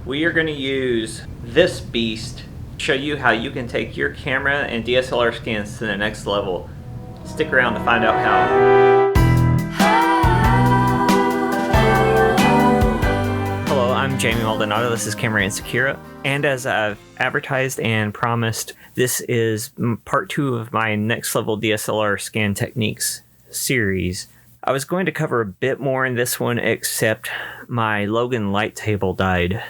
We are going to use this beast to show you how you can take your camera and DSLR scans to the next level. Stick around to find out how. Hello, I'm Jamie Maldonado. This is Camera Insecura, and as I've advertised and promised, this is part 2 of my next level DSLR scan techniques series. I was going to cover a bit more in this one, except my Logan light table died.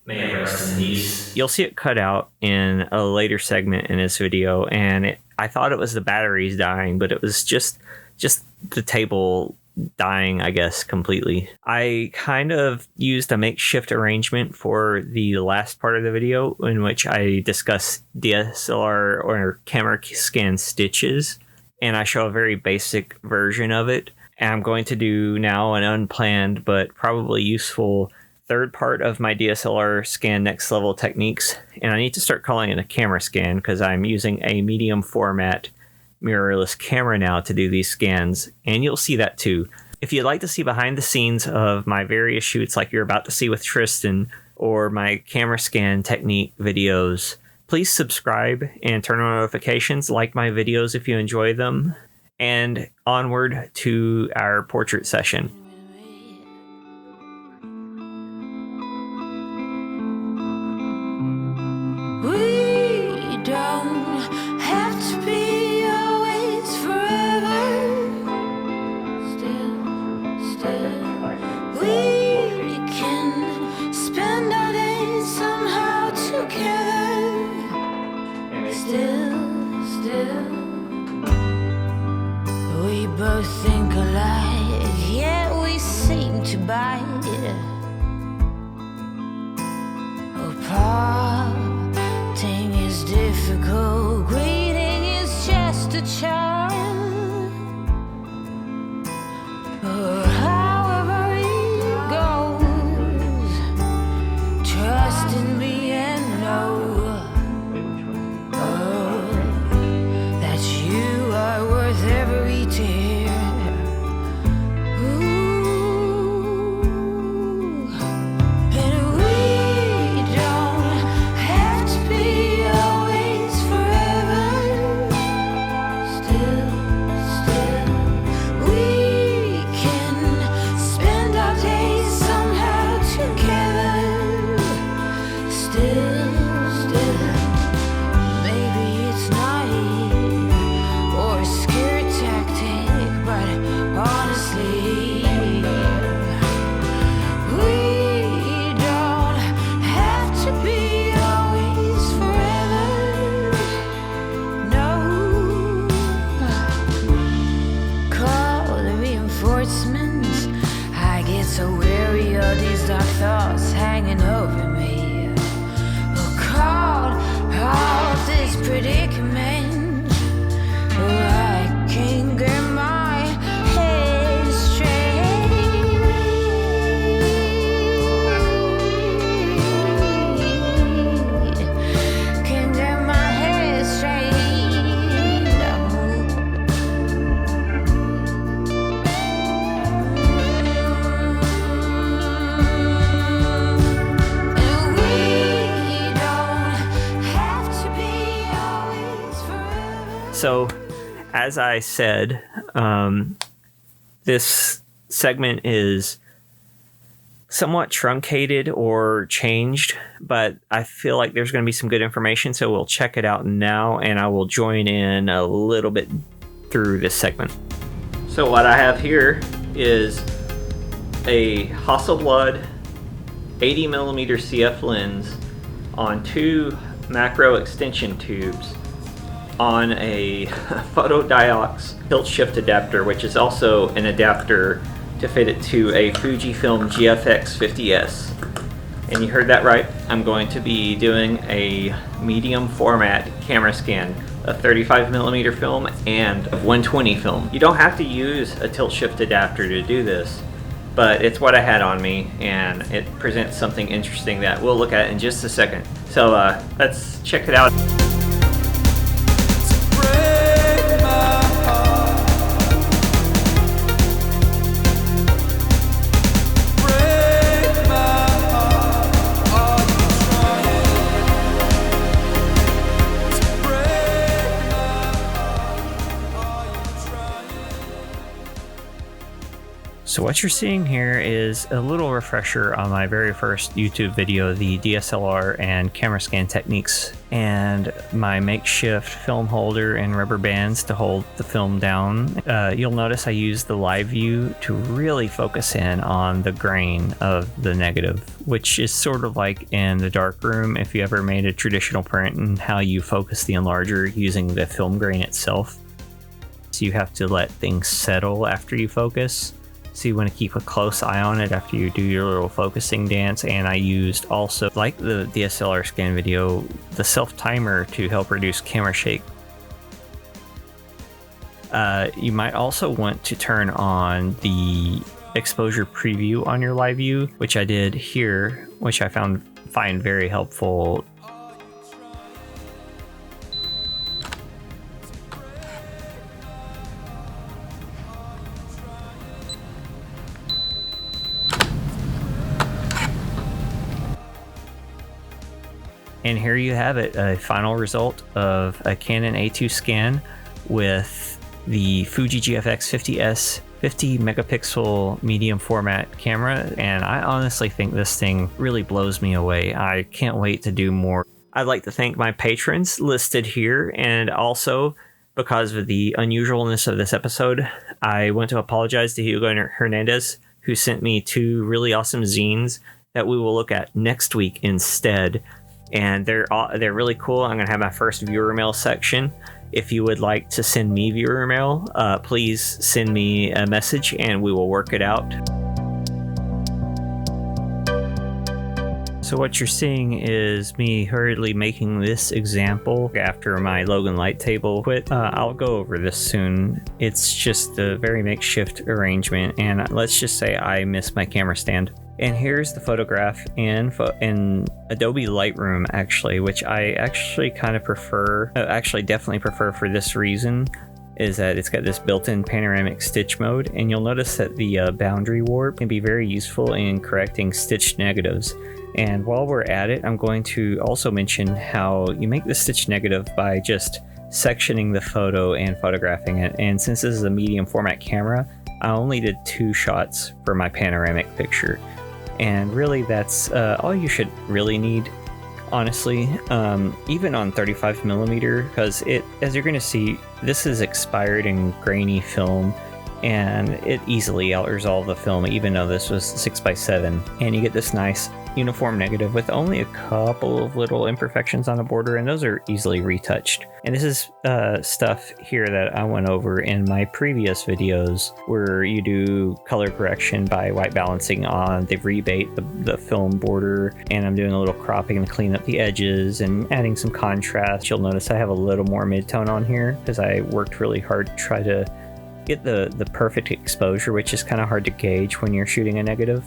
May it rest in peace. You'll see it cut out in a later segment in this video, and I thought it was the batteries dying, but it was just the table dying, I guess, completely. I kind of used a makeshift arrangement for the last part of the video in which I discuss DSLR or camera scan stitches, and I show a very basic version of it. And I'm going to do now an unplanned but probably useful third part of my DSLR scan next level techniques, and I need to start calling it a camera scan because I'm using a medium format mirrorless camera now to do these scans, and you'll see that too. If you'd like to see behind the scenes of my various shoots like you're about to see with Tristan, or my camera scan technique videos, please subscribe and turn on notifications, like my videos if you enjoy them, and onward to our portrait session. Both think alike, yet we seem to bite. Oh, parting is difficult, greeting is just a charm. Oh, however it goes, trust in me and know that you are worth every tear. So weary of these dark thoughts hanging over me. Oh, caught out this predicament, I can't get my head straight. Can't get my head straight. So, as I said, this segment is somewhat truncated or changed, but I feel like there's going to be some good information, so we'll check it out now, and I will join in a little bit through this segment. So what I have here is a Hasselblad 80mm CF lens on 2 macro extension tubes on a photodiox tilt shift adapter, which is also an adapter to fit it to a Fujifilm GFX 50S. And you heard that right, I'm going to be doing a medium format camera scan, a 35mm film and a 120 film. You don't have to use a tilt shift adapter to do this, but it's what I had on me, and it presents something interesting that we'll look at in just a second. So let's check it out. Break my heart. So what you're seeing here is a little refresher on my very first YouTube video, the DSLR and camera scan techniques, and my makeshift film holder and rubber bands to hold the film down. You'll notice I use the live view to really focus in on the grain of the negative, which is sort of like in the darkroom if you ever made a traditional print and how you focus the enlarger using the film grain itself. So you have to let things settle after you focus. So you want to keep a close eye on it after you do your little focusing dance. And I used also, like the DSLR scan video, the self timer to help reduce camera shake. You might also want to turn on the exposure preview on your live view, which I did here, which I find very helpful. And here you have it, a final result of a Canon A2 scan with the Fuji GFX 50S 50 megapixel medium format camera. And I honestly think this thing really blows me away. I can't wait to do more. I'd like to thank my patrons listed here, and also because of the unusualness of this episode, I want to apologize to Hugo Hernandez, who sent me 2 really awesome zines that we will look at next week instead. And they're really cool. I'm gonna have my first viewer mail section. If you would like to send me viewer mail, please send me a message and we will work it out. So what you're seeing is me hurriedly making this example after my Logan light table quit. I'll go over this soon. It's just a very makeshift arrangement, and let's just say I miss my camera stand. And here's the photograph in Adobe Lightroom, actually, which I actually kind of prefer, definitely prefer for this reason, is that it's got this built-in panoramic stitch mode. And you'll notice that the boundary warp can be very useful in correcting stitched negatives. And while we're at it, I'm going to also mention how you make the stitch negative by just sectioning the photo and photographing it. And since this is a medium format camera, I only did 2 shots for my panoramic picture. And really, that's all you should really need, honestly, even on 35mm, because as you're going to see, this is expired and grainy film, and it easily out-resolved the film, even though this was 6x7. And you get this nice uniform negative with only a couple of little imperfections on the border, and those are easily retouched. And this is stuff here that I went over in my previous videos, where you do color correction by white balancing on the rebate, the film border, and I'm doing a little cropping to clean up the edges and adding some contrast. You'll notice I have a little more mid-tone on here because I worked really hard to try to get the perfect exposure, which is kind of hard to gauge when you're shooting a negative.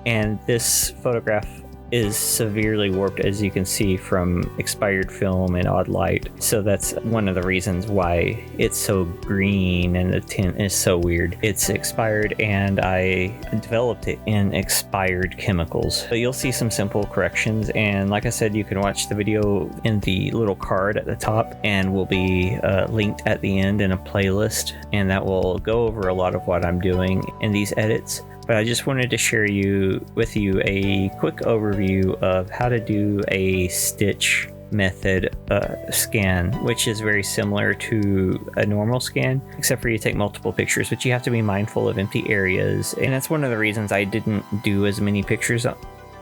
And this photograph is severely warped, as you can see, from expired film and odd light. So that's one of the reasons why it's so green and the tint is so weird. It's expired, and I developed it in expired chemicals. So you'll see some simple corrections, and like I said, you can watch the video in the little card at the top, and will be linked at the end in a playlist, and that will go over a lot of what I'm doing in these edits. But I just wanted to share with you a quick overview of how to do a stitch method scan, which is very similar to a normal scan, except for you take multiple pictures, but you have to be mindful of empty areas. And that's one of the reasons I didn't do as many pictures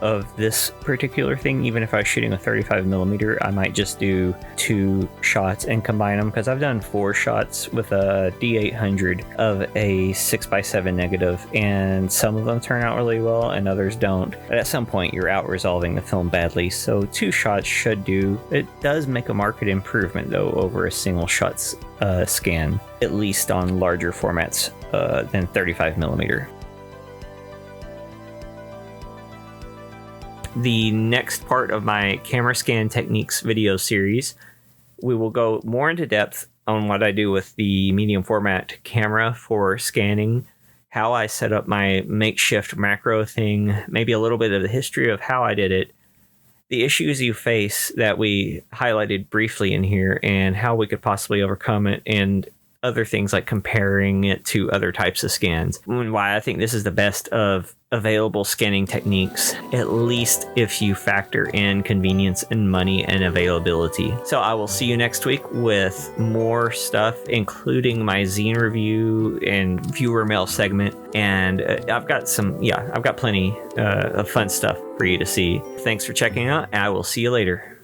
of this particular thing. Even if I was shooting a 35mm, I might just do 2 shots and combine them, because I've done 4 shots with a D800 of a 6x7 negative, and some of them turn out really well and others don't. But at some point you're out resolving the film badly, so 2 shots should do. It does make a marked improvement though over a single shot scan, at least on larger formats than 35mm. The next part of my camera scan techniques video series, we will go more into depth on what I do with the medium format camera for scanning, how I set up my makeshift macro thing, maybe a little bit of the history of how I did it, the issues you face that we highlighted briefly in here, and how we could possibly overcome it, and other things like comparing it to other types of scans, and why I think this is the best of available scanning techniques, at least if you factor in convenience and money and availability. So I will see you next week with more stuff, including my zine review and viewer mail segment. And I've got plenty of fun stuff for you to see. Thanks for checking out, and I will see you later.